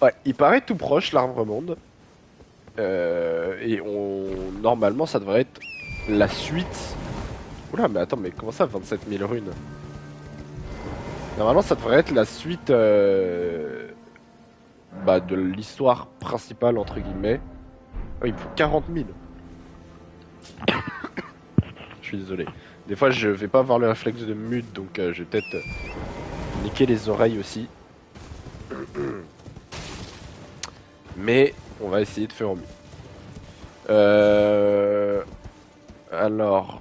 Ouais, il paraît tout proche, l'arbre monde. Normalement, ça devrait être la suite. Oula, mais attends, mais comment ça, 27 000 runes? Normalement, ça devrait être la suite de l'histoire principale, entre guillemets. Oh, il me faut 40 000. Je suis désolé. Des fois, je vais pas avoir le réflexe de mute, donc je vais peut-être niquer les oreilles aussi. Mais on va essayer de faire au mieux. Euh... Alors,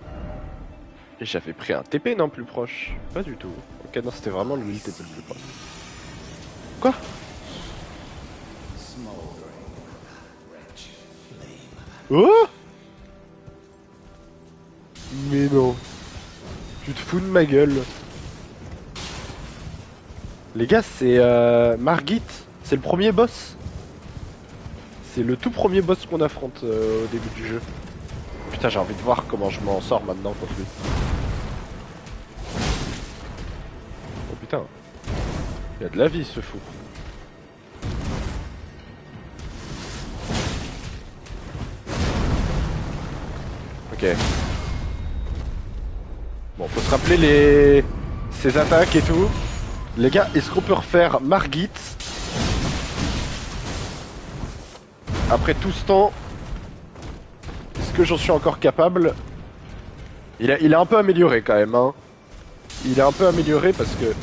j'avais pris un TP, non, plus proche? Pas du tout. Ok, non, c'était vraiment lui le TP le plus proche. Quoi? Oh? Mais non. Tu te fous de ma gueule. Les gars, c'est Margit. C'est le premier boss. C'est le tout premier boss qu'on affronte au début du jeu. Putain, j'ai envie de voir comment je m'en sors maintenant contre lui. Oh putain. Il y a de la vie, ce fou. Ok. Bon, faut se rappeler ses attaques et tout. Les gars, est-ce qu'on peut refaire Margit après tout ce temps? Est-ce que j'en suis encore capable? Il a un peu amélioré quand même, hein. Il a un peu amélioré parce que...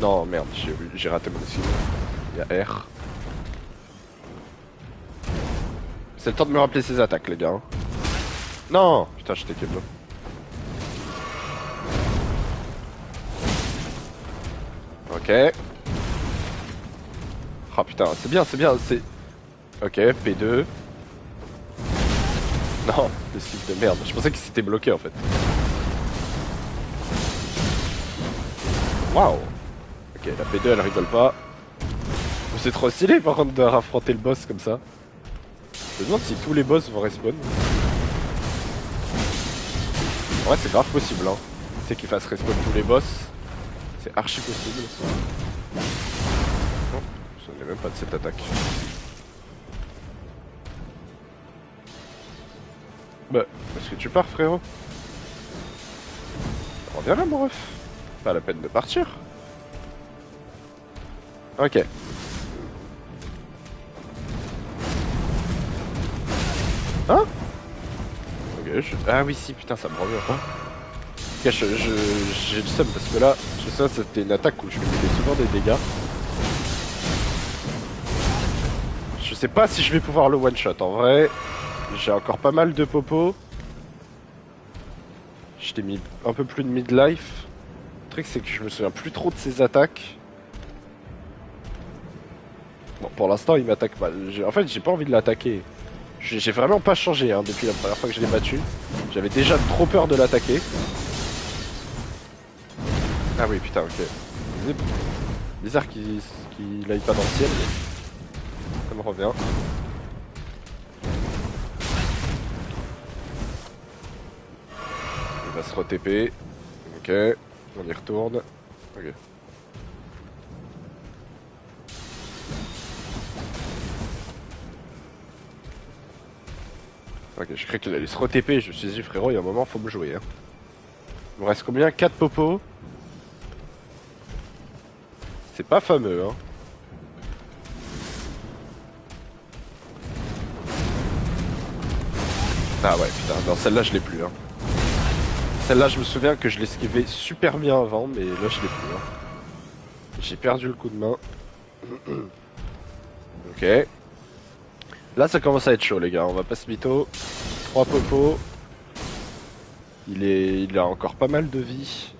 Non, merde, j'ai raté mon cible. Il y a R. C'est le temps de me rappeler ses attaques, les gars, hein. Non! Putain, j'étais KO. Ok. Ah putain, c'est bien, c'est... Ok, P2. Non, le slip de merde. Je pensais qu'il s'était bloqué en fait. Waouh. Ok, la P2 elle rigole pas. C'est trop stylé par contre de raffronter le boss comme ça. Je me demande si tous les boss vont respawn. En vrai c'est grave possible hein. C'est qu'il fasse respawn tous les boss. C'est archi possible. Oh, je n'ai même pas de cette attaque. Bah, est-ce que tu pars frérot? Reviens là mon ref. Pas la peine de partir. Ok. Hein? Ok, ah oui si putain ça me revient. Hein, ok, j'ai le seum parce que là, je sais c'était une attaque où je lui mettais souvent des dégâts. Je sais pas si je vais pouvoir le one shot en vrai. J'ai encore pas mal de popos. Je t'ai mis un peu plus de midlife. Le truc c'est que je me souviens plus trop de ses attaques. Bon pour l'instant il m'attaque pas. En fait j'ai pas envie de l'attaquer. J'ai vraiment pas changé hein, depuis la première fois que je l'ai battu. J'avais déjà trop peur de l'attaquer. Ah oui putain ok. Bizarre qu'il aille pas dans le ciel. Ça me revient. Il va se re-TP. Ok. On y retourne. Ok. Ok, je croyais qu'il allait se re-TP. Je me suis dit frérot, il y a un moment faut me jouer. Hein. Il me reste combien? 4 popos. C'est pas fameux hein. Ah ouais putain, non celle-là je l'ai plus hein. Celle-là je me souviens que je l'esquivais super bien avant, mais là je l'ai plus hein. J'ai perdu le coup de main. Ok. Là ça commence à être chaud les gars, on va pas se mytho. 3 popos. Il a encore pas mal de vie.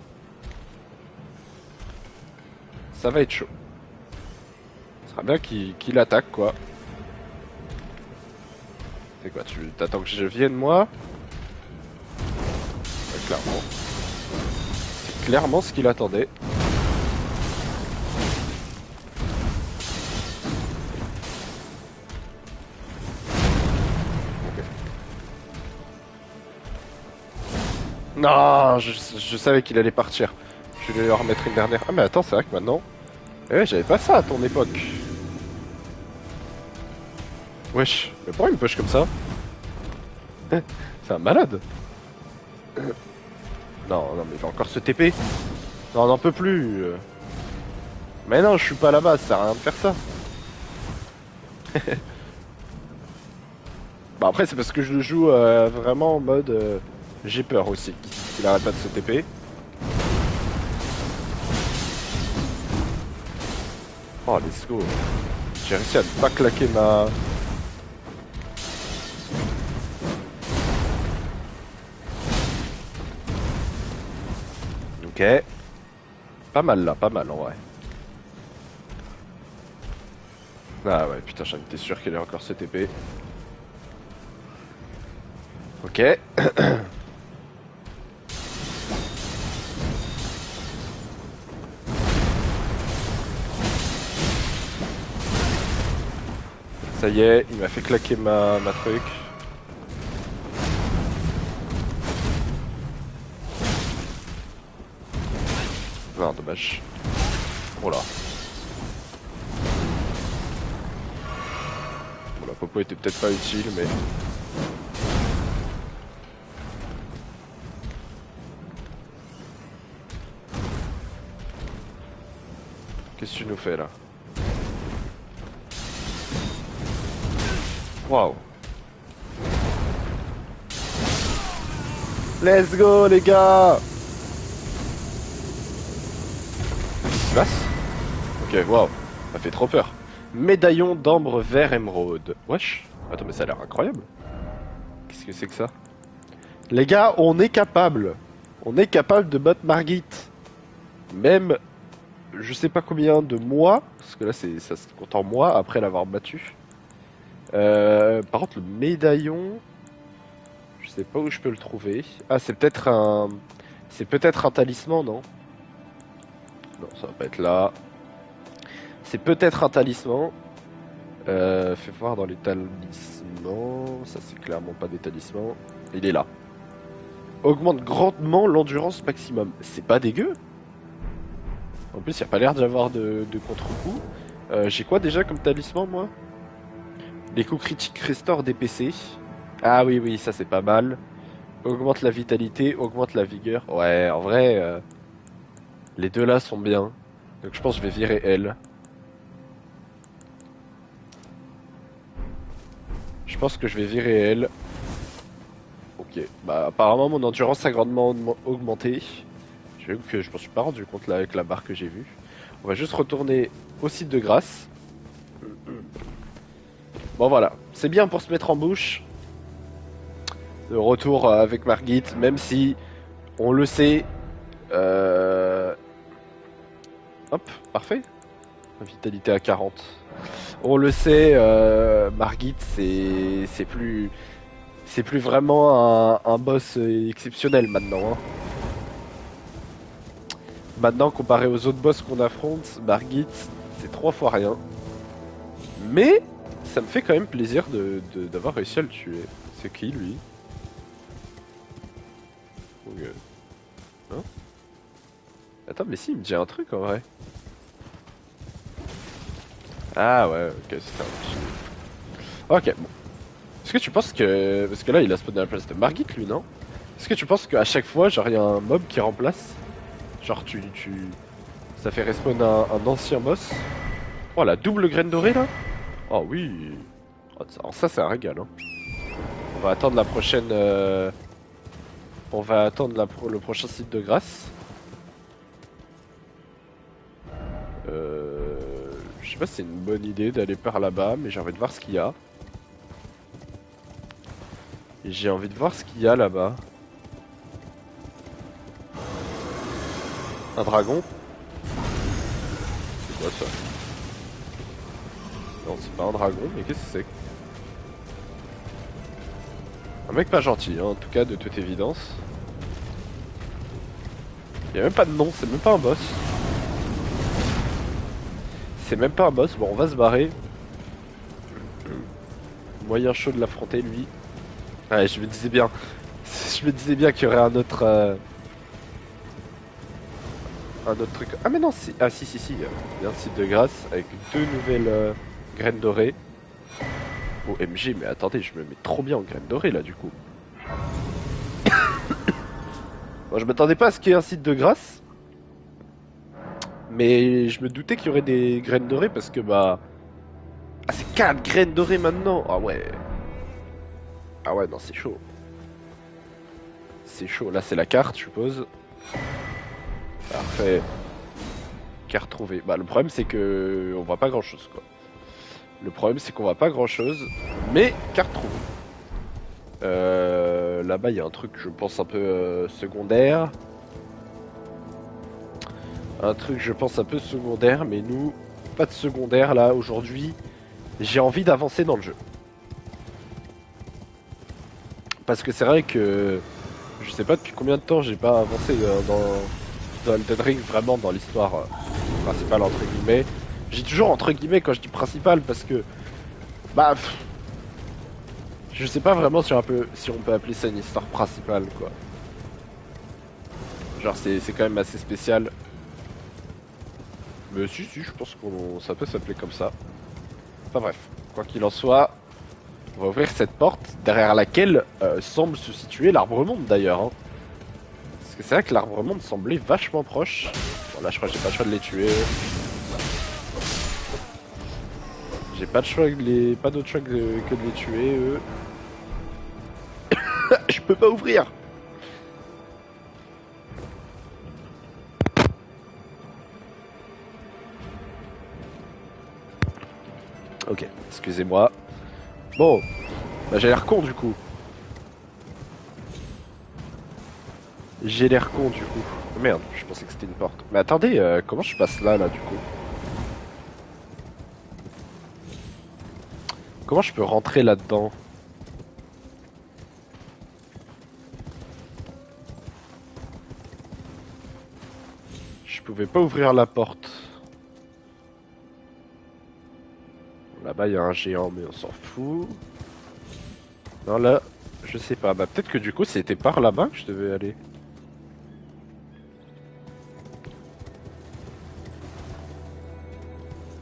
Ça va être chaud. Ce sera bien qu'il attaque quoi. C'est quoi, tu t'attends que je vienne moi? Ouais, clairement. C'est clairement ce qu'il attendait. Ok. Non, je savais qu'il allait partir. Je vais lui en remettre une dernière. Ah mais attends, c'est vrai que maintenant... Ouais, j'avais pas ça à ton époque. Wesh, mais pourquoi il me push comme ça? C'est un malade. Non, non, mais il va encore se TP. Non, on n'en peut plus. Mais non, je suis pas là-bas, ça sert à rien de faire ça. Bah après, c'est parce que je le joue vraiment en mode... j'ai peur aussi qu'il arrête pas de se TP. Oh, let's go. J'ai réussi à ne pas claquer ma... Ok. Pas mal là, pas mal en vrai. Ah ouais, putain, j'en étais sûr qu'il allait encore se TP. Ok. Ça y est, il m'a fait claquer ma truc. Non, dommage. Oh là. Bon, la popo était peut-être pas utile, mais... Qu'est-ce que tu nous fais là? Waouh. Let's go les gars. Qu'est-ce qui se passe? Ok, waouh. Ça fait trop peur. Médaillon d'ambre vert émeraude. Wesh. Attends, mais ça a l'air incroyable. Qu'est-ce que c'est que ça? Les gars, on est capable. On est capable de battre Margit. Même, je sais pas combien de mois, parce que là ça se compte en mois après l'avoir battu. Par contre, le médaillon, je sais pas où je peux le trouver. Ah, c'est peut-être un talisman, non? Non, ça va pas être là. C'est peut-être un talisman. Fais voir dans les talismans. Ça, c'est clairement pas des talismans. Il est là. Augmente grandement l'endurance maximum. C'est pas dégueu. En plus, il a pas l'air d'avoir de contre-coup. J'ai quoi déjà comme talisman, moi? Les coups critiques restaurent des PC. Ah oui, oui, ça c'est pas mal. Augmente la vitalité, augmente la vigueur. Ouais, en vrai, les deux là sont bien. Donc je pense que je vais virer elle. Je pense que je vais virer elle. Ok, bah apparemment mon endurance a grandement augmenté. J'avoue que je m'en suis pas rendu compte là avec la barre que j'ai vue. On va juste retourner au site de grâce. Bon voilà, c'est bien pour se mettre en bouche. Le retour avec Margit, même si on le sait. Hop, parfait. Vitalité à 40. On le sait, Margit, c'est plus vraiment un boss exceptionnel maintenant. Hein. Maintenant, comparé aux autres boss qu'on affronte, Margit, c'est 3 fois rien. Mais ça me fait quand même plaisir d'avoir réussi à le tuer. C'est qui lui? Ok. Hein? Attends, mais si, il me dit un truc en vrai. Ah ouais, ok, c'est un petit. Ok, bon. Est-ce que tu penses que... Parce que là, il a spawné à la place de Margit, lui, non? Est-ce que tu penses qu'à chaque fois, genre, il y a un mob qui remplace? Genre, ça fait respawn un ancien boss? Oh, la double graine dorée, là? Oh oui. Oh, ça c'est un régal, hein. On va attendre la prochaine... On va attendre le prochain site de grâce. Je sais pas si c'est une bonne idée d'aller par là-bas, mais j'ai envie de voir ce qu'il y a. Et j'ai envie de voir ce qu'il y a là-bas. Un dragon? C'est quoi ça? Non, c'est pas un dragon, mais qu'est-ce que c'est? Un mec pas gentil, hein, en tout cas, de toute évidence. Il y a même pas de nom, c'est même pas un boss. C'est même pas un boss, bon on va se barrer. Moyen chaud de l'affronter lui. Ouais, je me disais bien. Je me disais bien qu'il y aurait un autre... un autre truc. Ah mais non, si. Ah si si si. Il y a un site de grâce avec deux nouvelles graines dorées. OMG, mais attendez, je me mets trop bien en graines dorées là du coup. Bon, je m'attendais pas à ce qu'il y ait un site de grâce, mais je me doutais qu'il y aurait des graines dorées parce que bah. Ah, c'est 4 graines dorées maintenant! Ah ouais! Ah ouais, non, c'est chaud. C'est chaud. Là, c'est la carte, je suppose. Parfait. Carte trouvée. Bah, le problème, c'est que on voit pas grand chose, quoi. Le problème, c'est qu'on voit pas grand chose, mais carte trouvée. Là-bas, il y a un truc, je pense, un peu secondaire. Un truc, je pense, un peu secondaire, mais nous, pas de secondaire là aujourd'hui. J'ai envie d'avancer dans le jeu. Parce que c'est vrai que je sais pas depuis combien de temps j'ai pas avancé dans Elden Ring, vraiment dans l'histoire principale, entre guillemets. J'ai toujours entre guillemets quand je dis principal parce que, bah, je sais pas vraiment si on peut appeler ça une histoire principale, quoi. Genre, c'est quand même assez spécial. Mais si, si, je pense qu'on ça peut s'appeler comme ça. Enfin bref, quoi qu'il en soit, on va ouvrir cette porte derrière laquelle semble se situer l'arbre-monde d'ailleurs, hein. Parce que c'est vrai que l'arbre-monde semblait vachement proche. Bon là je crois que j'ai pas le choix de les tuer. J'ai pas de choix pas d'autre choix que de les tuer eux. Je peux pas ouvrir. Ok, excusez-moi. Bon, bah j'ai l'air con du coup. J'ai l'air con du coup. Oh, merde, je pensais que c'était une porte. Mais attendez, comment je passe là du coup? Comment je peux rentrer là-dedans? Je pouvais pas ouvrir la porte. Là-bas, il y a un géant, mais on s'en fout. Non, là, je sais pas. Bah, peut-être que du coup, c'était par là-bas que je devais aller.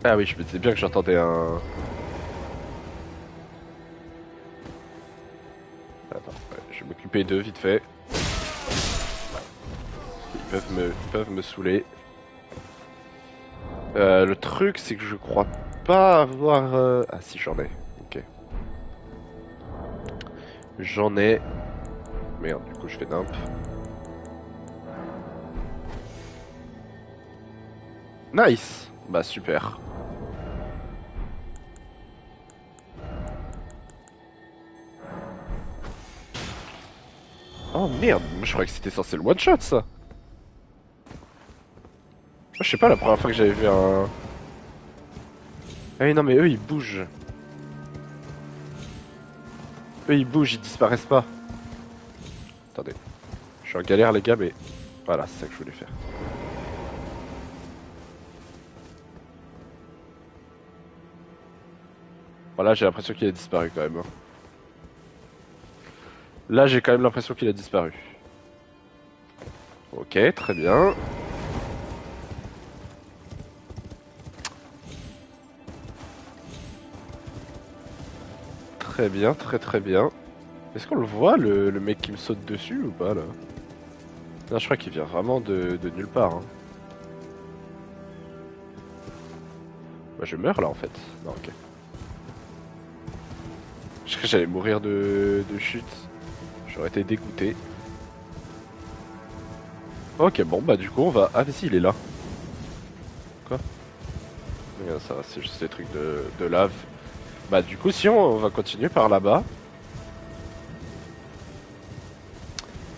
Ah oui, je me disais bien que j'entendais un... Attends, ouais, je vais m'occuper d'eux vite fait. Ils peuvent me saouler. Le truc, c'est que je crois pas avoir... Ah si, j'en ai. Ok. J'en ai. Merde, du coup, je fais nimp. Nice! Bah, super. Oh merde, moi je croyais que c'était censé le one-shot, ça! Moi, je sais pas, la première fois que j'avais vu un... Ah oui, non, mais eux, ils bougent. Eux, ils bougent, ils disparaissent pas. Attendez. Je suis en galère, les gars, mais... Voilà, c'est ça que je voulais faire. Voilà, j'ai l'impression qu'il a disparu quand même, hein. Là, j'ai quand même l'impression qu'il a disparu. Ok, très bien. Très bien, très très bien. Est-ce qu'on le voit, le mec qui me saute dessus ou pas, là? Non, je crois qu'il vient vraiment de nulle part, hein. Bah, je meurs, là, en fait. Non, ok. Je crois que j'allais mourir de chute. J'aurais été dégoûté. Ok, bon, bah, du coup, on va... Ah, mais si, il est là. Quoi? Regarde, ça, c'est juste des trucs de lave. Bah, du coup, si on va continuer par là-bas.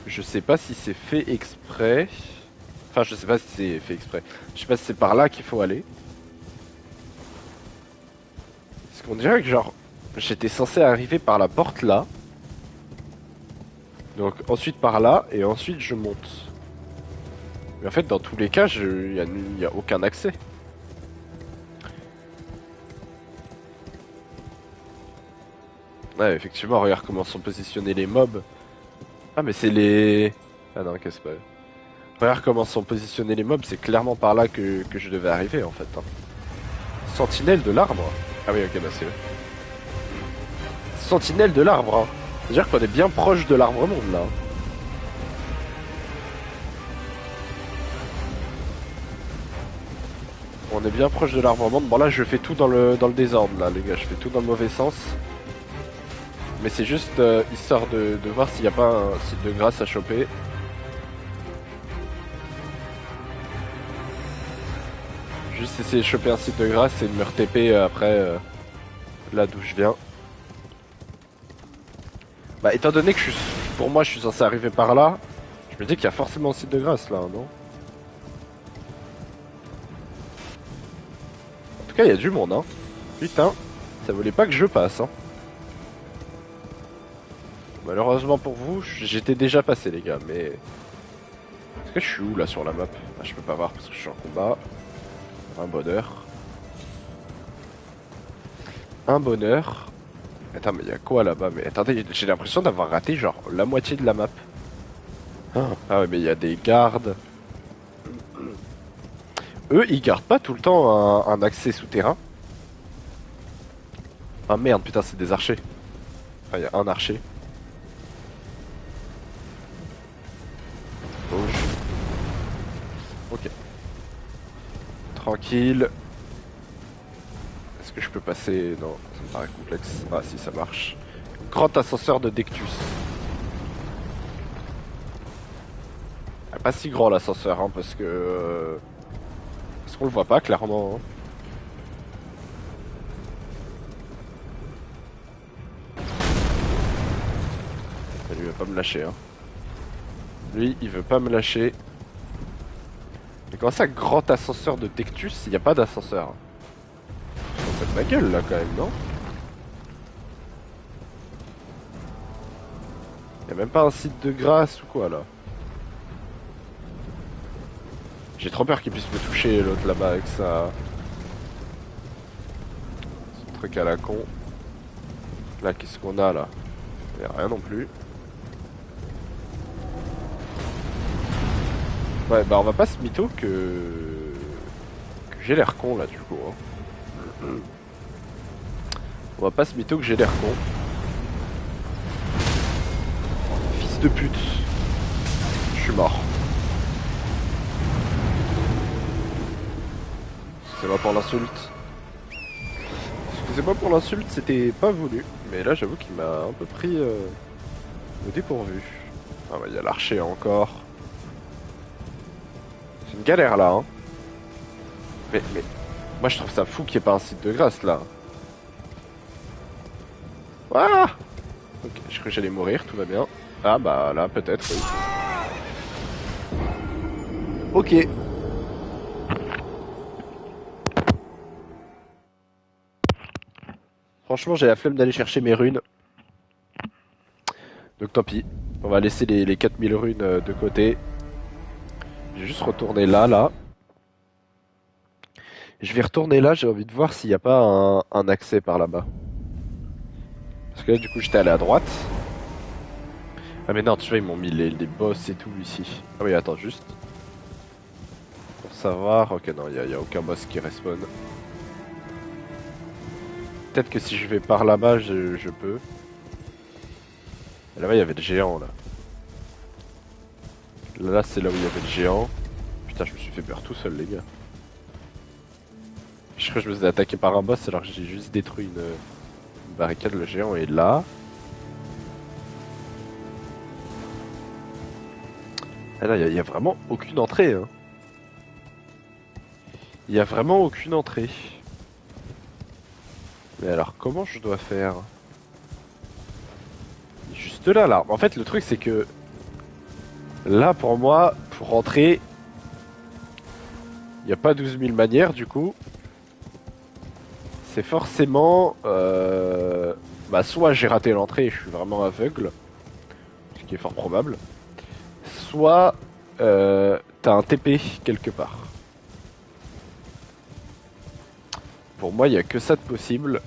Je sais pas si c'est fait exprès. Enfin, je sais pas si c'est fait exprès. Je sais pas si c'est par là qu'il faut aller. Parce qu'on dirait que genre, j'étais censé arriver par la porte là. Donc ensuite par là, et ensuite je monte. Mais en fait, dans tous les cas, y a aucun accès. Ouais, effectivement, regarde comment sont positionnés les mobs. Ah, mais c'est les... Ah non, qu'est-ce pas. Regarde comment sont positionnés les mobs, c'est clairement par là que je devais arriver en fait. Hein. Sentinelle de l'arbre. Ah oui, ok, bah c'est eux. Sentinelle de l'arbre. Hein. C'est-à-dire qu'on est bien proche de l'arbre monde là. On est bien proche de l'arbre monde. Bon là je fais tout dans le désordre là les gars, je fais tout dans le mauvais sens. Mais c'est juste histoire de voir s'il n'y a pas un site de grâce à choper. Juste essayer de choper un site de grâce et de me re-TP après là d'où je viens. Bah étant donné que pour moi je suis censé arriver par là, je me dis qu'il y a forcément un site de grâce là, non? En tout cas il y a du monde hein. Putain, ça voulait pas que je passe hein. Malheureusement pour vous, j'étais déjà passé les gars, mais... Est-ce que je suis où là sur la map? Ah, je peux pas voir parce que je suis en combat. Un bonheur. Un bonheur. Attends, mais il y a quoi là-bas? Mais attendez, j'ai l'impression d'avoir raté genre la moitié de la map. Ah ouais, mais il y a des gardes. Eux, ils gardent pas tout le temps un accès souterrain. Ah merde, putain, c'est des archers. Enfin, il y a un archer. Gauche. Ok. Tranquille. Est-ce que je peux passer? Non, ça me paraît complexe. Ah si, ça marche. Grand ascenseur de Dectus. Ah, pas si grand l'ascenseur, hein, parce que... Parce qu'on le voit pas, clairement. Hein. Lui, il veut pas me lâcher. Hein. Lui, il veut pas me lâcher. Mais comment ça, grand ascenseur de Dectus, il n'y a pas d'ascenseur? On fait de ma gueule, là, quand même, non? Y a même pas un site de grâce ou quoi, là? J'ai trop peur qu'il puisse me toucher, l'autre, là-bas, avec sa... son truc à la con. Là, qu'est-ce qu'on a, là? Y a rien non plus. Ouais, bah on va pas se mytho que j'ai l'air con là du coup. Hein. On va pas se mytho que j'ai l'air con. Fils de pute. Je suis mort. Excusez-moi pour l'insulte. Excusez-moi pour l'insulte, c'était pas voulu. Mais là j'avoue qu'il m'a un peu pris au dépourvu. Ah bah il y a l'archer encore. C'est une galère là hein. Mais moi je trouve ça fou qu'il n'y ait pas un site de grâce là. Ah ok, je crois que j'allais mourir, tout va bien. Ah bah là peut-être oui. Ok. Franchement j'ai la flemme d'aller chercher mes runes. Donc tant pis. On va laisser les 4000 runes de côté. Je vais juste retourner là. Je vais retourner là, j'ai envie de voir s'il n'y a pas un accès par là-bas. Parce que là du coup j'étais allé à droite. Ah mais non, tu vois, ils m'ont mis les boss et tout ici. Ah oui, attends, juste. Pour savoir... Ok, non, il y a aucun boss qui respawn. Peut-être que si je vais par là-bas, je peux. Là-bas, il y avait le géant, là. Là, c'est là où il y avait le géant. Putain, je me suis fait peur tout seul, les gars. Je crois que je me suis attaqué par un boss alors que j'ai juste détruit une barricade. Le géant est là. Ah là, il y a vraiment aucune entrée, hein. Il y a vraiment aucune entrée. Mais alors, comment je dois faire? Juste là. En fait, le truc, c'est que... Là, pour moi, pour rentrer... Il n'y a pas 12 000 manières, du coup. C'est forcément... Bah, soit j'ai raté l'entrée et je suis vraiment aveugle. Ce qui est fort probable. Soit... T'as un TP quelque part. Pour moi, il n'y a que ça de possible.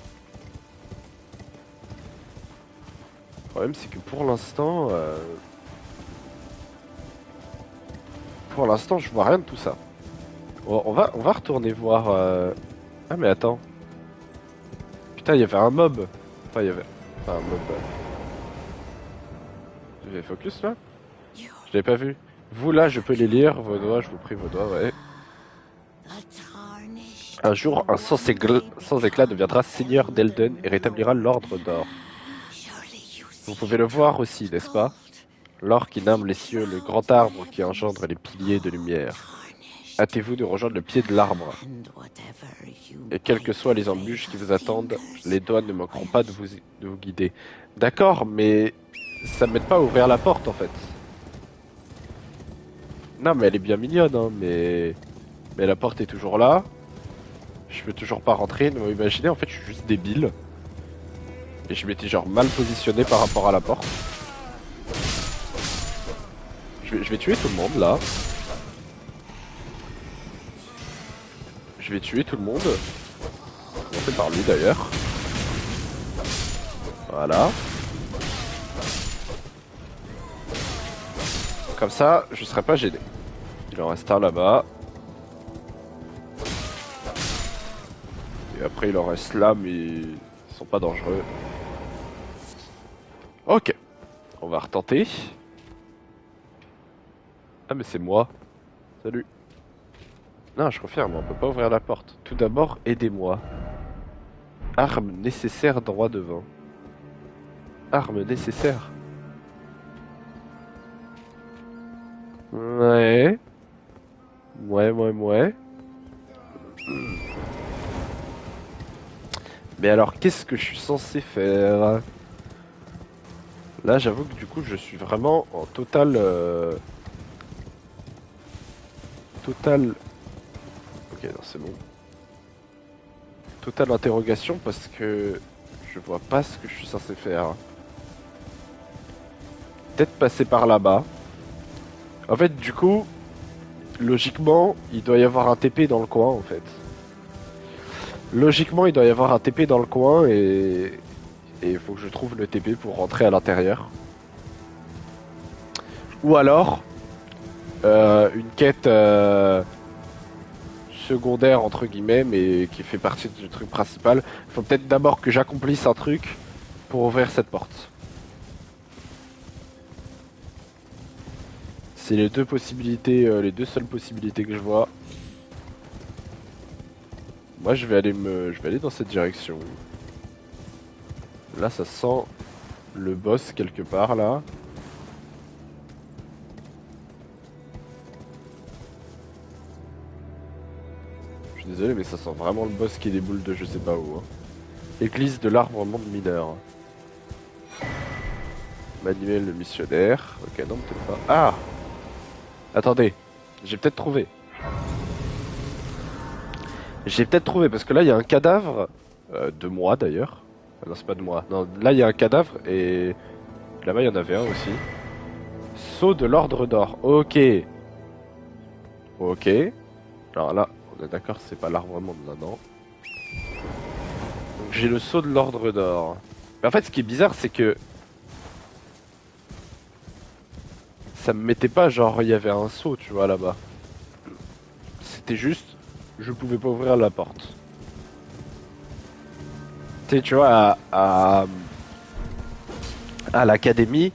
Le problème, c'est que pour l'instant... pour l'instant, je vois rien de tout ça. On va retourner voir... Ah mais attends. Putain, il y avait un mob. Enfin, il y avait... Enfin, un mob... Tu fais focus là? Je l'ai pas vu. Vous là, je peux les lire. Vos doigts, je vous prie, vos doigts, ouais. Un jour, un sans éclat deviendra seigneur d'Elden et rétablira l'ordre d'or. Vous pouvez le voir aussi, n'est-ce pas? L'or qui nimbe les cieux, le grand arbre qui engendre les piliers de lumière. Hâtez-vous de rejoindre le pied de l'arbre. Et quelles que soient les embûches qui vous attendent, les doigts ne manqueront pas de vous guider. D'accord, mais ça m'aide pas à ouvrir la porte en fait. Non, mais elle est bien mignonne, hein, mais la porte est toujours là. Je peux toujours pas rentrer. Donc, imaginez, en fait, je suis juste débile. Et je m'étais genre mal positionné par rapport à la porte. Je vais tuer tout le monde là. Je vais tuer tout le monde. Commencer par lui d'ailleurs. Voilà. Comme ça, je serai pas gêné. Il en reste un là-bas. Et après, il en reste là, mais ils sont pas dangereux. Ok. On va retenter. Ah, mais c'est moi. Salut. Non, je confirme, on peut pas ouvrir la porte. Tout d'abord, aidez-moi. Arme nécessaire droit devant. Arme nécessaire. Ouais. Ouais. Mais alors, qu'est-ce que je suis censé faire? Là, j'avoue que du coup, je suis vraiment en total... Total... Ok, non, c'est bon. Totale interrogation parce que je vois pas ce que je suis censé faire. Peut-être passer par là-bas. En fait, du coup, logiquement, il doit y avoir un TP dans le coin, en fait. Logiquement, il doit y avoir un TP dans le coin et il faut que je trouve le TP pour rentrer à l'intérieur. Ou alors, une quête secondaire, entre guillemets, mais qui fait partie du truc principal. Il faut peut-être d'abord que j'accomplisse un truc pour ouvrir cette porte. C'est les deux possibilités, les deux seules possibilités que je vois. Moi, je vais aller dans cette direction. Là, ça sent le boss quelque part là. Je suis désolé, mais ça sent vraiment le boss qui déboule de je sais pas où. Hein. Église de l'arbre monde mineur. Manuel le missionnaire. Ok, non, peut-être pas. Ah! Attendez, j'ai peut-être trouvé. J'ai peut-être trouvé, parce que là, il y a un cadavre, de moi d'ailleurs. Ah non, c'est pas de moi. Non, là, il y a un cadavre, et là-bas, il y en avait un aussi. Sceau de l'ordre d'or. Ok. Ok. Alors là, on est d'accord, c'est pas l'arbre monde, là, non. Donc j'ai le sceau de l'ordre d'or. Mais en fait, ce qui est bizarre, c'est que ça me mettait pas genre il y avait un sceau, tu vois, là-bas. C'était juste, je pouvais pas ouvrir la porte. Tu sais, tu vois, à l'académie,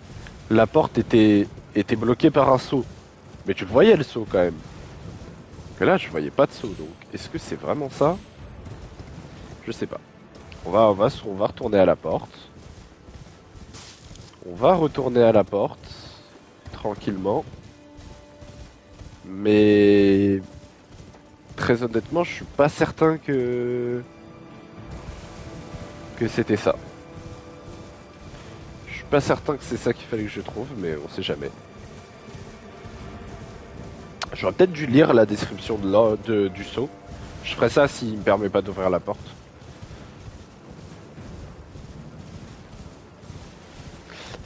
la porte était bloquée par un sceau. Mais tu le voyais le sceau quand même. Que là, je voyais pas de sceau, donc est-ce que c'est vraiment ça? Je sais pas. On va retourner à la porte. On va retourner à la porte. Tranquillement. Mais très honnêtement, je suis pas certain que c'était ça. Je suis pas certain que c'est ça qu'il fallait que je trouve, mais on sait jamais. J'aurais peut-être dû lire la description du saut. Je ferais ça s'il me permet pas d'ouvrir la porte.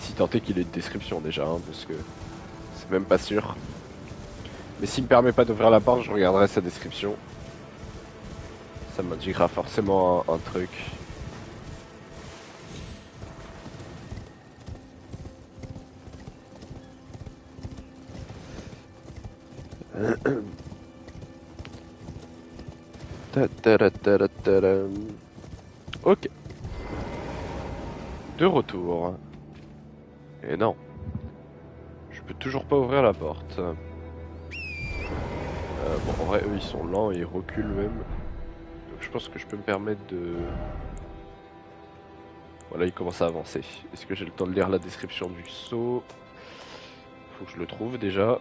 Si tant est qu'il ait une description déjà, hein, parce que c'est même pas sûr. Mais s'il me permet pas d'ouvrir la porte, je regarderai sa description. Ça m'indiquera forcément un truc. Ok, de retour. Et non, je peux toujours pas ouvrir la porte. Bon, en vrai, eux ils sont lents et ils reculent même. Donc je pense que je peux me permettre de... Voilà, ils commencent à avancer. Est-ce que j'ai le temps de lire la description du saut? Faut que je le trouve déjà.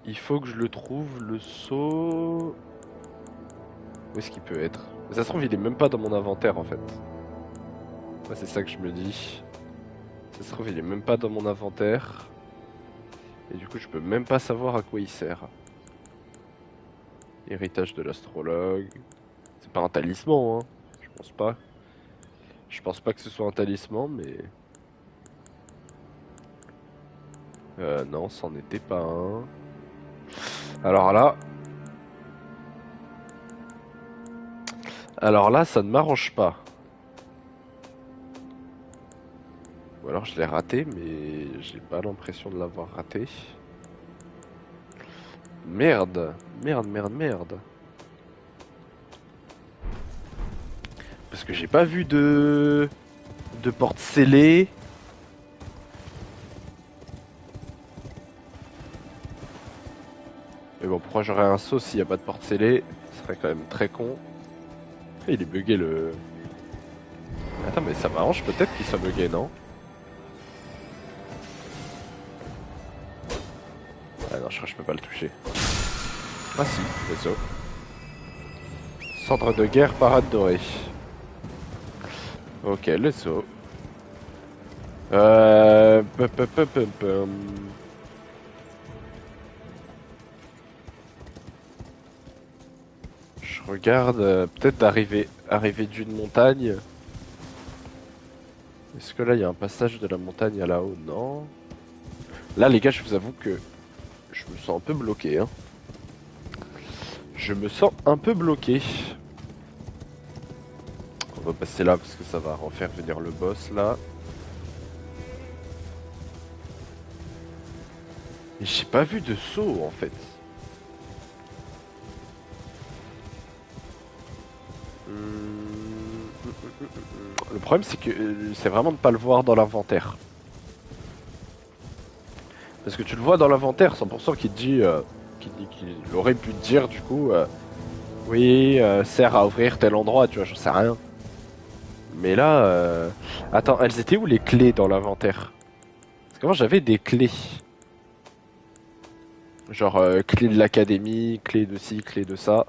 Il faut que je le trouve, le saut... Où est-ce qu'il peut être? Mais ça se trouve, il est même pas dans mon inventaire en fait. Ouais, c'est ça que je me dis. Ça se trouve, il est même pas dans mon inventaire. Et du coup, je peux même pas savoir à quoi il sert. Héritage de l'astrologue. C'est pas un talisman, hein. Je pense pas. Je pense pas que ce soit un talisman, mais... non, c'en était pas un. Alors là... Alors là, ça ne m'arrange pas. Ou alors je l'ai raté, mais j'ai pas l'impression de l'avoir raté. Merde, merde, merde, merde. Parce que j'ai pas vu de porte scellée. Mais bon, pourquoi j'aurais un saut s'il n'y a pas de porte scellée? Ce serait quand même très con. Il est bugué le... Attends, mais ça m'arrange peut-être qu'il soit bugué, non? Ah non, je crois que je peux pas le toucher. Ah si, le saut. Centre de guerre, parade dorée. Ok, le saut. Pum. Je regarde, peut-être arriver d'une montagne. Est-ce que là il y a un passage de la montagne à là-haut? Non. Là les gars, je vous avoue que je me sens un peu bloqué, hein. Je me sens un peu bloqué. On va passer là parce que ça va refaire venir le boss là. Et j'ai pas vu de saut en fait. Le problème c'est que c'est vraiment de pas le voir dans l'inventaire. Parce que tu le vois dans l'inventaire, 100% qui te dit, qu'il aurait pu te dire du coup, oui, sert à ouvrir tel endroit, tu vois, j'en sais rien. Mais là, attends, elles étaient où les clés dans l'inventaire? Parce qu'avant j'avais des clés. Genre clé de l'académie, clé de ci, clé de ça.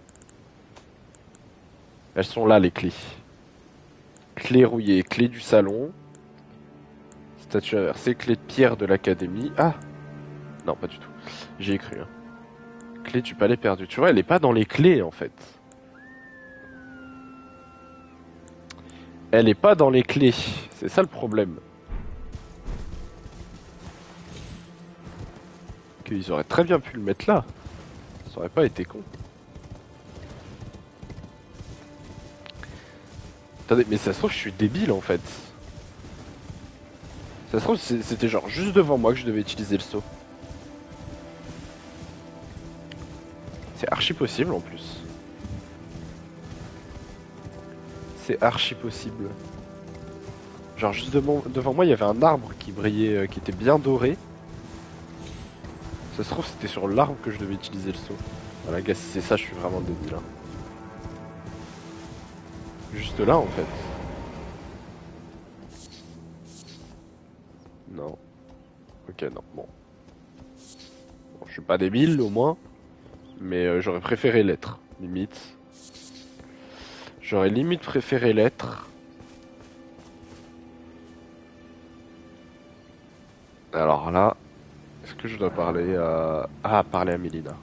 Elles sont là les clés. Clé rouillée, clé du salon. Statue inversée, clé de pierre de l'académie. Ah! Non, pas du tout. J'y ai cru. Hein. Clé du palais perdu. Tu vois, elle est pas dans les clés en fait. Elle est pas dans les clés. C'est ça le problème. Qu'ils auraient très bien pu le mettre là. Ça aurait pas été con. Attendez, mais ça se trouve, je suis débile en fait. Ça se trouve, c'était genre juste devant moi que je devais utiliser le saut. C'est archi possible en plus. C'est archi possible. Genre juste devant moi, il y avait un arbre qui brillait, qui était bien doré. Ça se trouve, c'était sur l'arbre que je devais utiliser le saut. Voilà, gars, si c'est ça, je suis vraiment débile. Hein. Juste là, en fait. Non. Ok, non, bon. Bon, je suis pas débile, au moins. Mais j'aurais préféré l'être, limite. J'aurais limite préféré l'être. Alors là, est-ce que je dois parler à... Ah, parler à Mélina.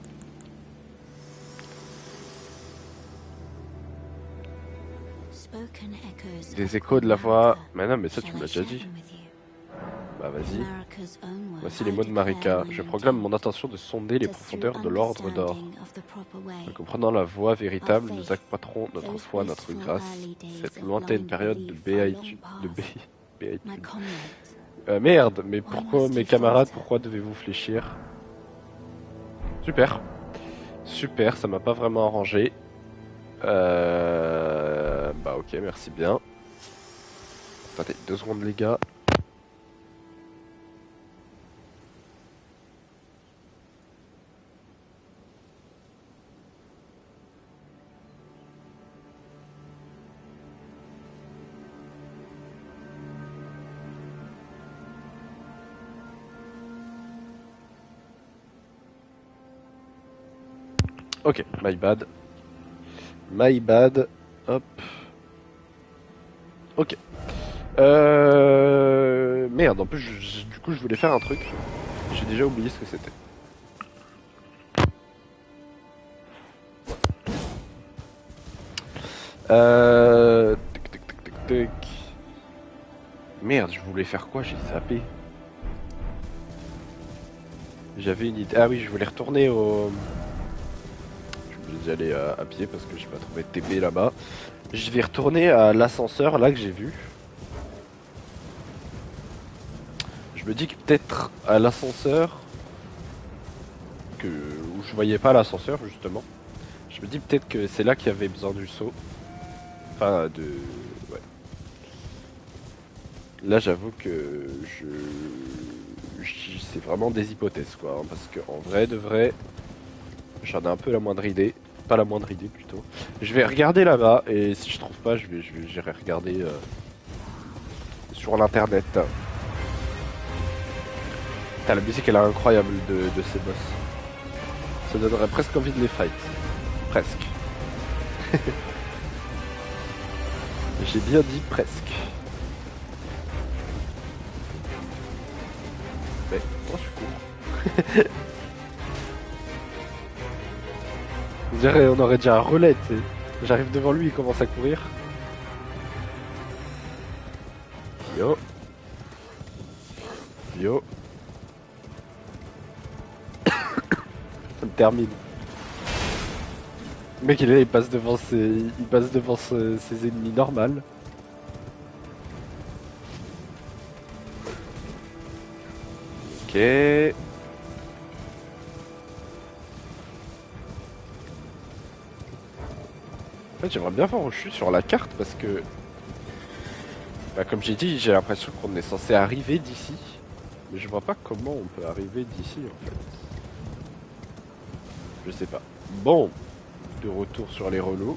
Des échos de la voix... Mais non, mais ça tu me l'as déjà dit. Bah vas-y. Voici les mots de Marika. Je proclame mon intention de sonder les profondeurs de l'ordre d'or. En comprenant la voie véritable, nous accroîtrons notre foi, notre grâce. Cette lointaine période de béatitude Merde, mais pourquoi mes camarades, pourquoi devez-vous fléchir? Super. Super, ça m'a pas vraiment arrangé. Bah ok, merci bien. Attendez, 2 secondes les gars. Ok, my bad. My bad. Hop. Ok. Merde, en plus, du coup, je voulais faire un truc. J'ai déjà oublié ce que c'était. Tic, tic, tic, tic, tic. Merde, je voulais faire quoi? J'ai zappé. J'avais une idée. Ah oui, je voulais retourner au... Je voulais y aller à pied parce que j'ai pas trouvé de TP là-bas. Je vais retourner à l'ascenseur là que j'ai vu. Je me dis que peut-être à l'ascenseur... Où je voyais pas l'ascenseur justement. Je me dis peut-être que c'est là qu'il y avait besoin du saut. Enfin, de... Ouais. Là, j'avoue que c'est vraiment des hypothèses, quoi. Hein, parce que en vrai, de vrai, j'en ai un peu la moindre idée. Pas la moindre idée, plutôt. Je vais regarder là-bas, et si je trouve pas, j'irai regarder sur l'internet. Putain, la musique, elle est incroyable de ces boss. Ça donnerait presque envie de les fight. Presque. J'ai bien dit presque. Mais, oh, je cours. On dirait on aurait déjà un relais, tu sais. J'arrive devant lui, il commence à courir. Yo. Yo. Ça me termine. Le mec, il passe devant ses ennemis normales. Ok. En fait, j'aimerais bien voir où je suis sur la carte parce que... Bah, comme j'ai dit, j'ai l'impression qu'on est censé arriver d'ici. Mais je vois pas comment on peut arriver d'ici, en fait. Je sais pas. Bon. De retour sur les relous.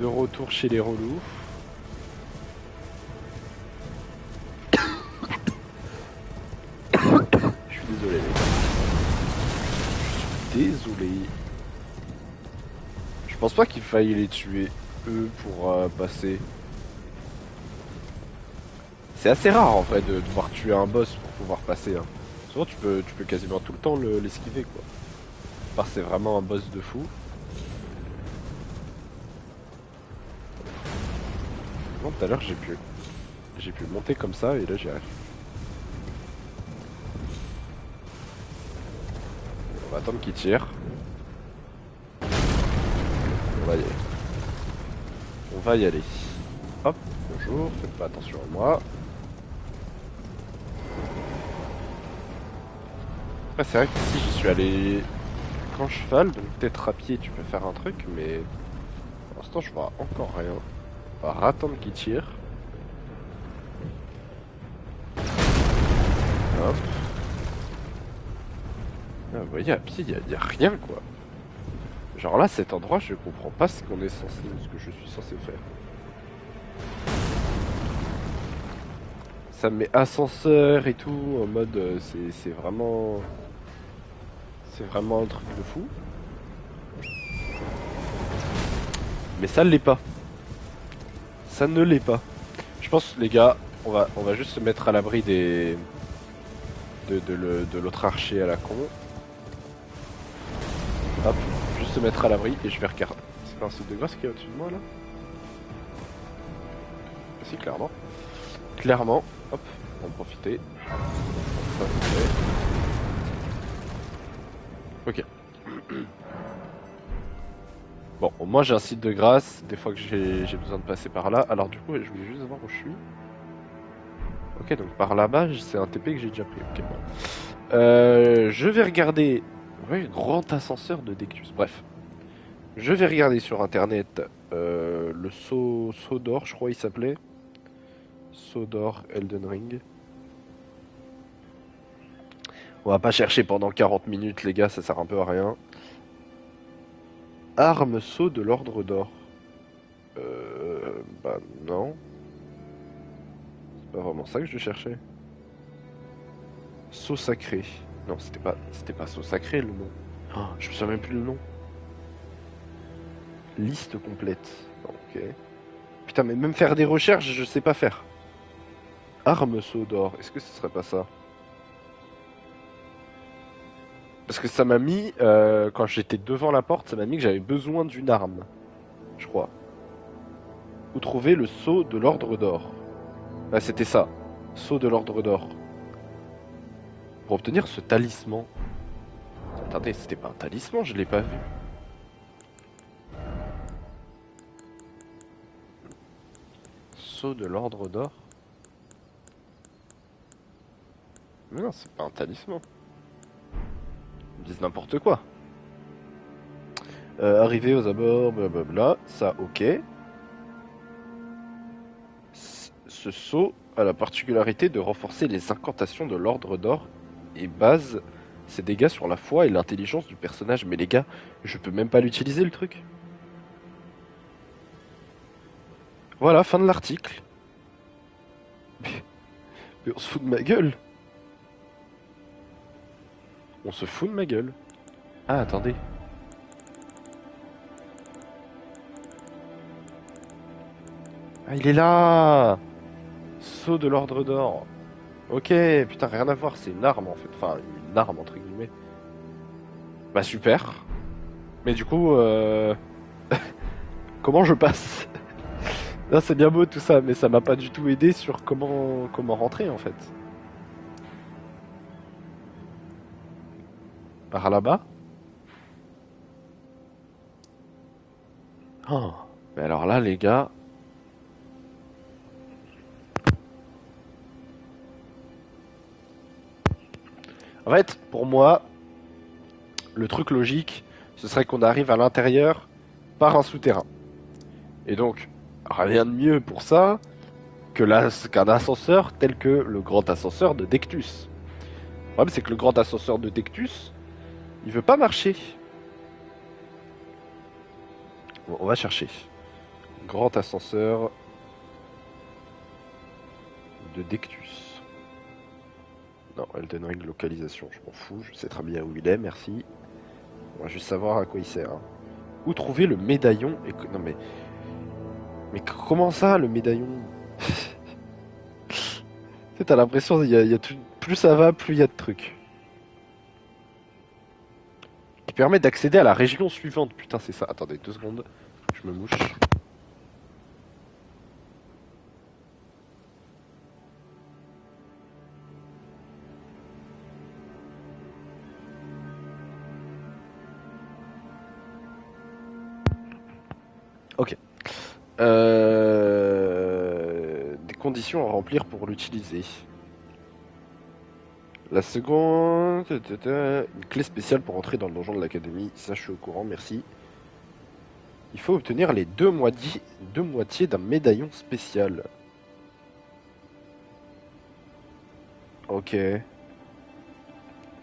De retour chez les relous. Je suis désolé, les gars. Je suis désolé. Je pense pas qu'il faille les tuer, eux, pour passer. C'est assez rare, en vrai, de devoir tuer un boss pour pouvoir passer. Hein. Souvent, tu peux quasiment tout le temps l'esquiver, quoi. À part c'est vraiment un boss de fou. Non, tout à l'heure, j'ai pu monter comme ça, et là, j'y arrive. On va attendre qu'il tire. On va y aller. On va y aller. Hop, bonjour, faites pas attention à moi. Après, c'est vrai que si j'y suis allé qu'en cheval, donc peut-être à pied tu peux faire un truc, mais pour l'instant je vois encore rien. On va attendre qu'il tire. Hop. Ah, vous voyez, à pied, y a rien quoi. Genre là, cet endroit, je comprends pas ce que je suis censé faire. Ça me met ascenseur et tout, en mode, c'est vraiment... C'est vraiment un truc de fou. Mais ça ne l'est pas. Ça ne l'est pas. Je pense, les gars, on va juste se mettre à l'abri des... de l'autre archer à la con. Hop, juste se mettre à l'abri et je vais regarder. C'est pas un site de grâce qui est au-dessus de moi là? Si, clairement. Clairement, hop, on va en profiter. Ok. Bon, moi j'ai un site de grâce, des fois que j'ai besoin de passer par là. Alors du coup, je voulais juste voir où je suis. Ok, donc par là-bas, c'est un TP que j'ai déjà pris. Ok, bon. Je vais regarder... Oui, grand ascenseur de Dectus. Bref. Je vais regarder sur internet le Sceau d'or, je crois il s'appelait. Sceau d'or Elden Ring. On va pas chercher pendant 40 minutes, les gars, ça sert un peu à rien. Arme Sceau de l'Ordre d'or. Bah non. C'est pas vraiment ça que je cherchais. Sceau sacré. Non, c'était pas Sceau sacré le nom. Oh, je me souviens même plus le nom. Liste complète. Ok. Putain, mais même faire des recherches, je sais pas faire. Arme Sceau d'or, est-ce que ce serait pas ça? Parce que ça m'a mis, quand j'étais devant la porte, ça m'a mis que j'avais besoin d'une arme, je crois. Où trouver le sceau de l'ordre d'or? Ah, c'était ça. Sceau de l'ordre d'or. Pour obtenir ce talisman. Attendez, c'était pas un talisman, je l'ai pas vu. Sceau de l'ordre d'or? Mais non, c'est pas un talisman. Ils disent n'importe quoi. Arriver aux abords, blablabla. Ça, ok. Ce sceau a la particularité de renforcer les incantations de l'ordre d'or et base ses dégâts sur la foi et l'intelligence du personnage. Mais les gars, je peux même pas l'utiliser le truc. Voilà, fin de l'article. Mais on se fout de ma gueule. On se fout de ma gueule. Ah, attendez. Ah, il est là. Sceau de l'ordre d'or. Ok, putain, rien à voir, c'est une arme en fait. Enfin, une arme entre guillemets. Bah super. Mais du coup, comment je passe? Là, c'est bien beau tout ça, mais ça m'a pas du tout aidé sur comment rentrer en fait. Par là-bas? Oh. Mais alors là, les gars. En fait, pour moi, le truc logique, ce serait qu'on arrive à l'intérieur par un souterrain. Et donc, rien de mieux pour ça qu'un ascenseur tel que le grand ascenseur de Dectus. Le problème, c'est que le grand ascenseur de Dectus, il veut pas marcher. Bon, on va chercher. Grand ascenseur de Dectus. Non, Elden Ring localisation, je m'en fous, je sais très bien où il est, merci. On va juste savoir à quoi il sert. Hein. Où trouver le médaillon et... Non mais... Mais comment ça, le médaillon? Tu sais, t'as l'impression qu'il y a tout... Plus ça va, plus il y a de trucs. Qui permet d'accéder à la région suivante. Putain, c'est ça. Attendez, 2 secondes. Je me mouche. Ok. Des conditions à remplir pour l'utiliser. La seconde... Une clé spéciale pour entrer dans le donjon de l'académie. Ça, je suis au courant, merci. Il faut obtenir les deux moitiés d'un médaillon spécial. Ok.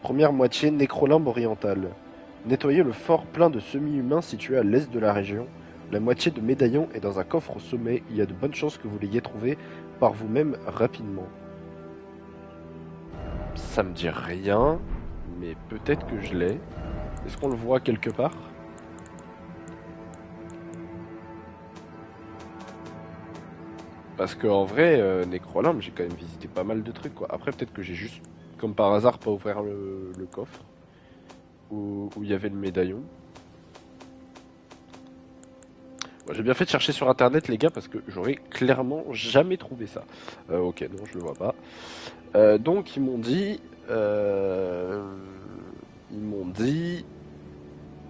Première moitié, nécrolimbe oriental. Nettoyez le fort plein de semi-humains situé à l'est de la région. La moitié de médaillon est dans un coffre au sommet. Il y a de bonnes chances que vous l'ayez trouvé par vous-même rapidement. Ça me dit rien, mais peut-être que je l'ai. Est-ce qu'on le voit quelque part? Parce qu'en vrai, Necrolimbe, j'ai quand même visité pas mal de trucs, quoi. Après, peut-être que j'ai juste, comme par hasard, pas ouvert le coffre où il y avait le médaillon. Bon, j'ai bien fait de chercher sur internet, les gars, parce que j'aurais clairement jamais trouvé ça. Ok, non, je le vois pas. Donc, ils m'ont dit. Ils m'ont dit.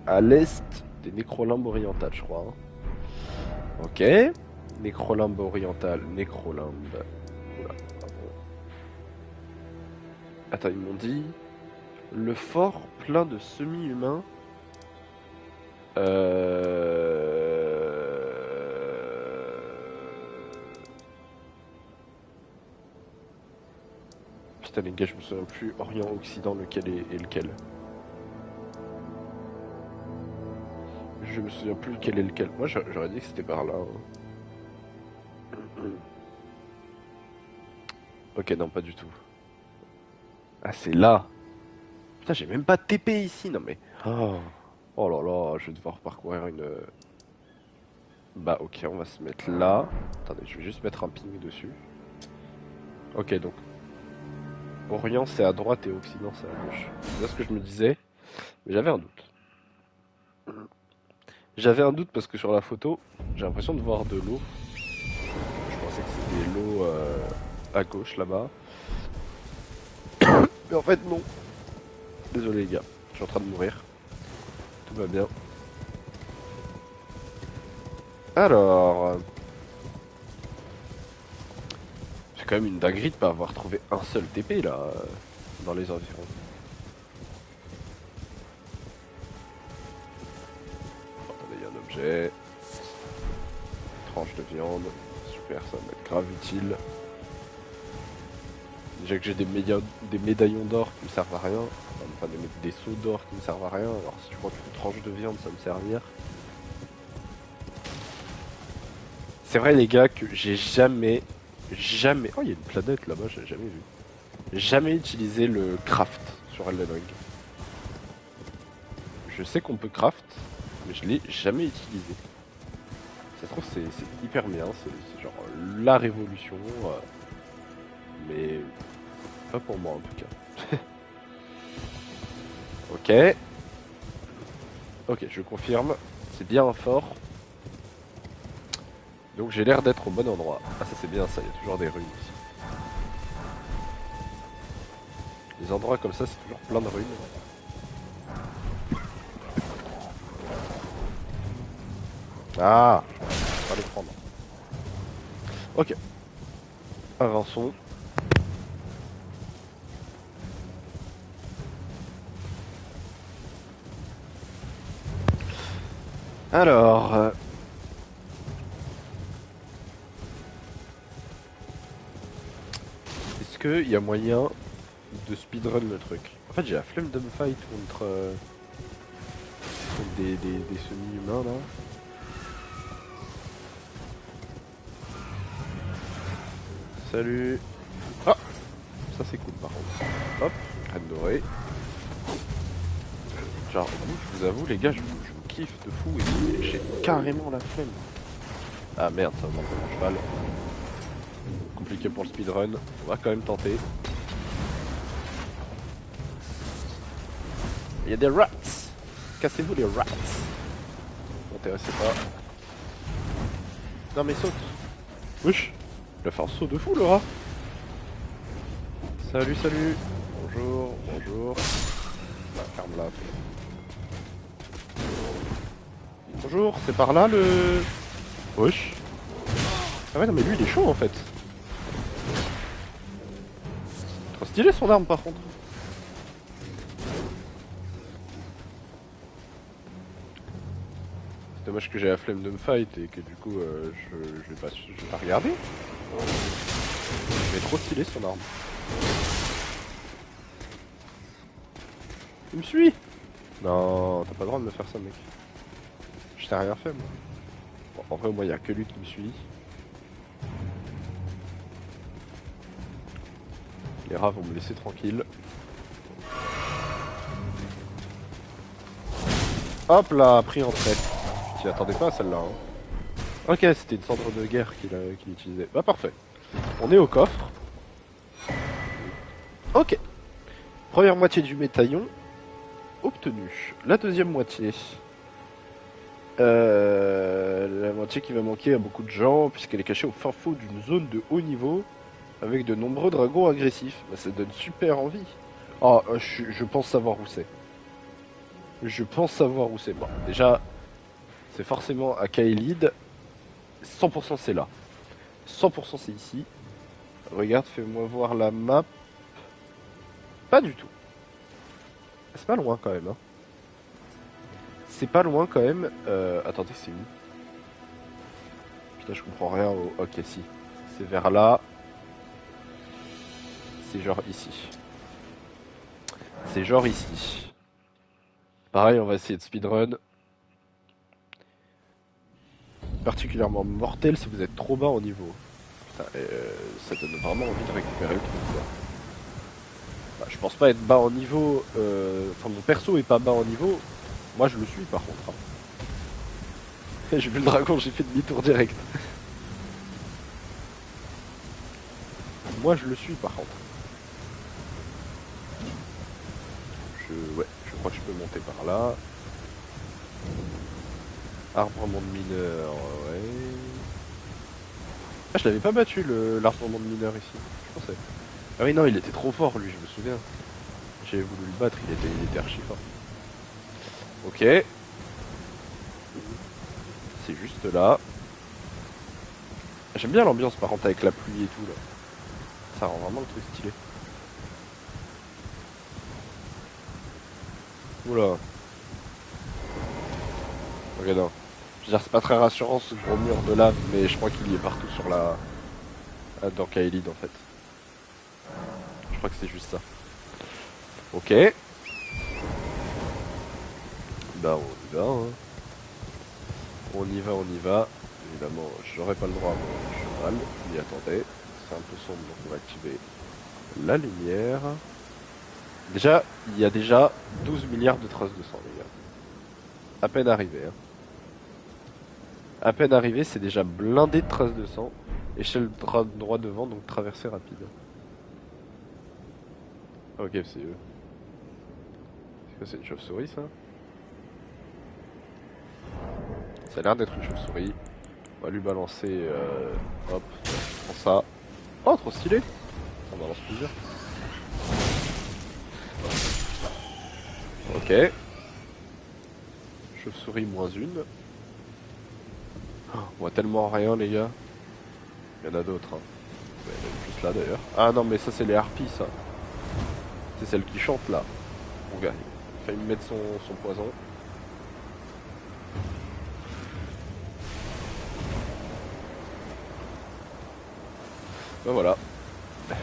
À l'est C'était Nécrolimbe oriental, je crois. Hein. Ok. Nécrolimbe oriental, Nécrolimbe. Oula, pardon. Attends, ils m'ont dit... Le fort plein de semi-humains. Putain les gars, je me souviens plus Orient-Occident lequel est lequel. Je me souviens plus lequel est lequel. Moi j'aurais dit que c'était par là. Hein. Ok, non, pas du tout. Ah, c'est là. Putain, j'ai même pas de TP ici, non mais... Oh. Oh là là, je vais devoir parcourir une... Bah ok, on va se mettre là. Attendez, je vais juste mettre un ping dessus. Ok, donc... Orient c'est à droite et Occident c'est à gauche. C'est là ce que je me disais, mais j'avais un doute. J'avais un doute parce que sur la photo, j'ai l'impression de voir de l'eau. Je pensais que c'était l'eau à gauche là-bas. Mais en fait non. Désolé les gars, je suis en train de mourir. Tout va bien. Alors... C'est quand même une dinguerie de pas avoir trouvé un seul TP là, dans les environs. Attendez, il y a un objet. Tranche de viande. Super, ça va m'être grave utile. Déjà que j'ai des médaillons d'or qui me servent à rien. Enfin, des seaux d'or qui me servent à rien. Alors si je prends une tranche de viande, ça me servir. C'est vrai les gars que j'ai jamais... Oh, il y a une planète là-bas, j'ai jamais vu. Jamais utilisé le craft sur Elden Ring. Je sais qu'on peut craft, mais je l'ai jamais utilisé. Ça se trouve c'est hyper bien, c'est genre la révolution, mais pas pour moi en tout cas. Ok. Ok, je confirme, c'est bien un fort. Donc j'ai l'air d'être au bon endroit. Ah ça c'est bien ça, il y a toujours des runes aussi. Les endroits comme ça c'est toujours plein de runes. Ah, on va les prendre. Ok. Avançons. Alors... est-ce qu'il y a moyen de speedrun le truc? En fait j'ai la flemme de me fight contre des semi-humains là. Salut. Ah, ça c'est cool par contre. Hop, graine dorée. Genre, je vous avoue les gars, je vous kiffe de fou et j'ai carrément la flemme. Ah merde, ça manque mon cheval. Compliqué pour le speedrun, on va quand même tenter. Il y a des rats. Cassez-vous les rats. M'intéressez pas. Non mais saute. Wesh. Il a fait un saut de fou le rat. Salut, salut. Bonjour, bonjour. Bah, ferme-la. Bonjour, c'est par là le... Wesh. Ah ouais non mais lui il est chaud en fait. Trop stylé son arme par contre. C'est dommage que j'ai la flemme de me fight et que du coup je vais pas regarder. Mais trop stylé son arme. Il me suit. Non, t'as pas le droit de me faire ça mec. Je t'ai rien fait moi. Bon, en vrai moi il y a que lui qui me suit. Les rats vont me laisser tranquille. Hop là, pris en traite. Je t'y attendais pas à celle-là. Hein. Ok, c'était une cendre de guerre qu'il utilisait. Bah parfait. On est au coffre. Ok. Première moitié du médaillon obtenue. La deuxième moitié. La moitié qui va manquer à beaucoup de gens puisqu'elle est cachée au fin fond d'une zone de haut niveau avec de nombreux dragons agressifs. Bah, ça donne super envie. Ah, je pense savoir où c'est. Je pense savoir où c'est. Bon, déjà, C'est forcément à Kaelid. 100% c'est là. 100% c'est ici. Regarde, fais-moi voir la map. Pas du tout. C'est pas loin quand même. Hein. C'est pas loin quand même. Attendez, c'est où? Putain, je comprends rien au... Ok, si. C'est vers là. C'est genre ici. C'est genre ici. Pareil, on va essayer de speedrun. Particulièrement mortel si vous êtes trop bas en niveau. Putain, ça donne vraiment envie de récupérer le truc, quoi. Bah, je pense pas être bas en niveau. Enfin, mon perso est pas bas en niveau. Moi, je le suis par contre. Hein. J'ai vu le dragon, j'ai fait demi-tour direct. Moi, je le suis par contre. Ouais, je crois que je peux monter par là. Arbrement de mineur, ouais. Ah, je l'avais pas battu l'arbrement de mineur ici, je pensais. Ah oui, non, il était trop fort lui, je me souviens. J'avais voulu le battre, il était archi fort. Ok. C'est juste là. J'aime bien l'ambiance par contre avec la pluie et tout là. Ça rend vraiment le truc stylé. Oula. Ok, non. Je veux dire, c'est pas très rassurant ce gros mur de lave, mais je crois qu'il y est partout sur la... dans Kaelid en fait. Je crois que c'est juste ça. Ok. Bah on y va, hein. On y va, on y va. Évidemment, j'aurais pas le droit à mon cheval. Mais attendez, c'est un peu sombre, donc on va activer la lumière. Déjà, il y a déjà 12 milliards de traces de sang, les gars. À peine arrivé, hein. À peine arrivé, c'est déjà blindé de traces de sang. Échelle droit devant, donc traversée rapide. Ok, c'est eux. C'est quoi, c'est une chauve-souris, ça? Ça a l'air d'être une chauve-souris. On va lui balancer, hop, je prends ça. Oh, trop stylé! Ça en balance plusieurs. Ok. Chauve-souris moins une. Oh, on voit tellement rien, les gars. Il y en a d'autres, hein. Il y en a une juste là, d'ailleurs. Ah non, mais ça, c'est les harpies, ça. C'est celle qui chante, là. Mon gars, il a failli me mettre son poison. Ben voilà. Bah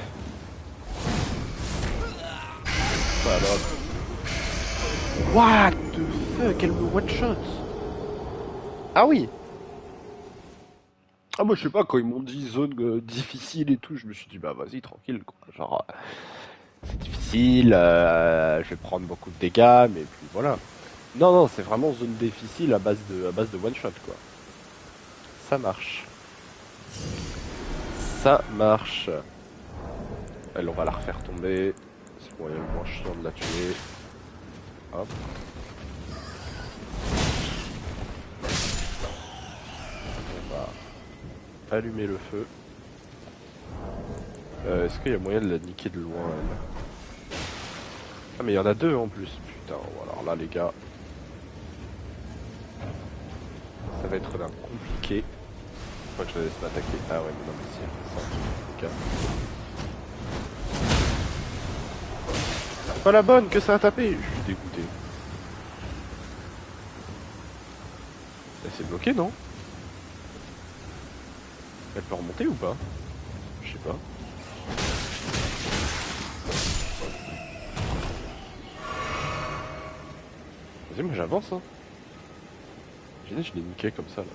alors. What the fuck, elle me one-shot. Ah oui. Ah moi je sais pas, quand ils m'ont dit zone difficile et tout, je me suis dit bah vas-y tranquille quoi. Genre c'est difficile, je vais prendre beaucoup de dégâts, mais puis voilà. Non non, c'est vraiment zone difficile à base de one shot quoi. Ça marche. Ça marche. Elle, on va la refaire tomber. C'est moyen le moins chiant de la tuer. Hop. On va allumer le feu. Est-ce qu'il y a moyen de la niquer de loin elle? Ah mais il y en a deux en plus. Putain, alors là les gars. Ça va être d'un compliqué. Je crois que je la laisse m'attaquer. Ah ouais, mais non, mais si elle descend. C'est pas la bonne que ça a tapé. Je suis dégoûté. Elle s'est bloquée, non? Elle peut remonter ou pas? Je sais pas. Vas-y, moi j'avance, hein. Je l'ai niqué comme ça, là.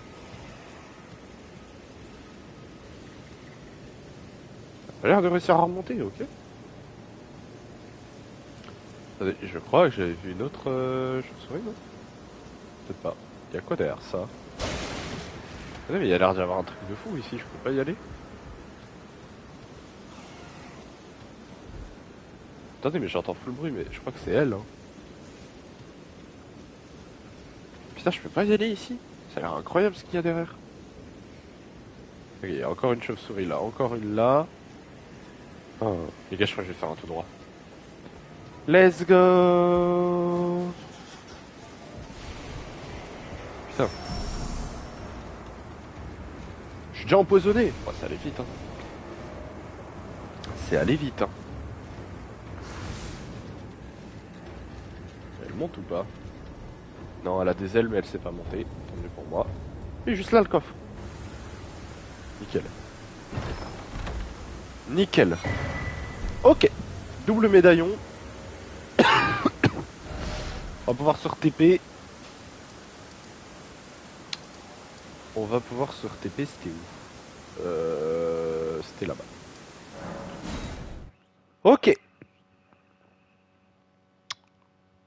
Elle a l'air de réussir à remonter, ok. Attendez, je crois que j'avais vu une autre chauve-souris, non? Peut-être pas. Y'a quoi derrière ça? Attendez, mais il y a l'air d'y avoir un truc de fou ici, je peux pas y aller? Attendez, mais j'entends full bruit, mais je crois que c'est elle, hein. Putain, je peux pas y aller ici? Ça a l'air incroyable ce qu'il y a derrière. Ok, il y a encore une chauve-souris là, encore une là. Oh. Les gars, je crois que je vais faire un tout droit. Let's go! Putain. déjà empoisonné. Oh, ça allait vite, hein. C'est allé vite, hein. Elle monte ou pas? Non, elle a des ailes, mais elle sait pas monter. Tant mieux pour moi. Et juste là, le coffre. Nickel. Nickel. Ok. Double médaillon. On va pouvoir se re-TP. On va pouvoir se re-TP, c'était où? C'était là-bas. Ok.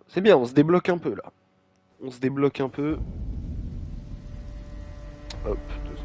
C'est bien, on se débloque un peu là. On se débloque un peu. Hop.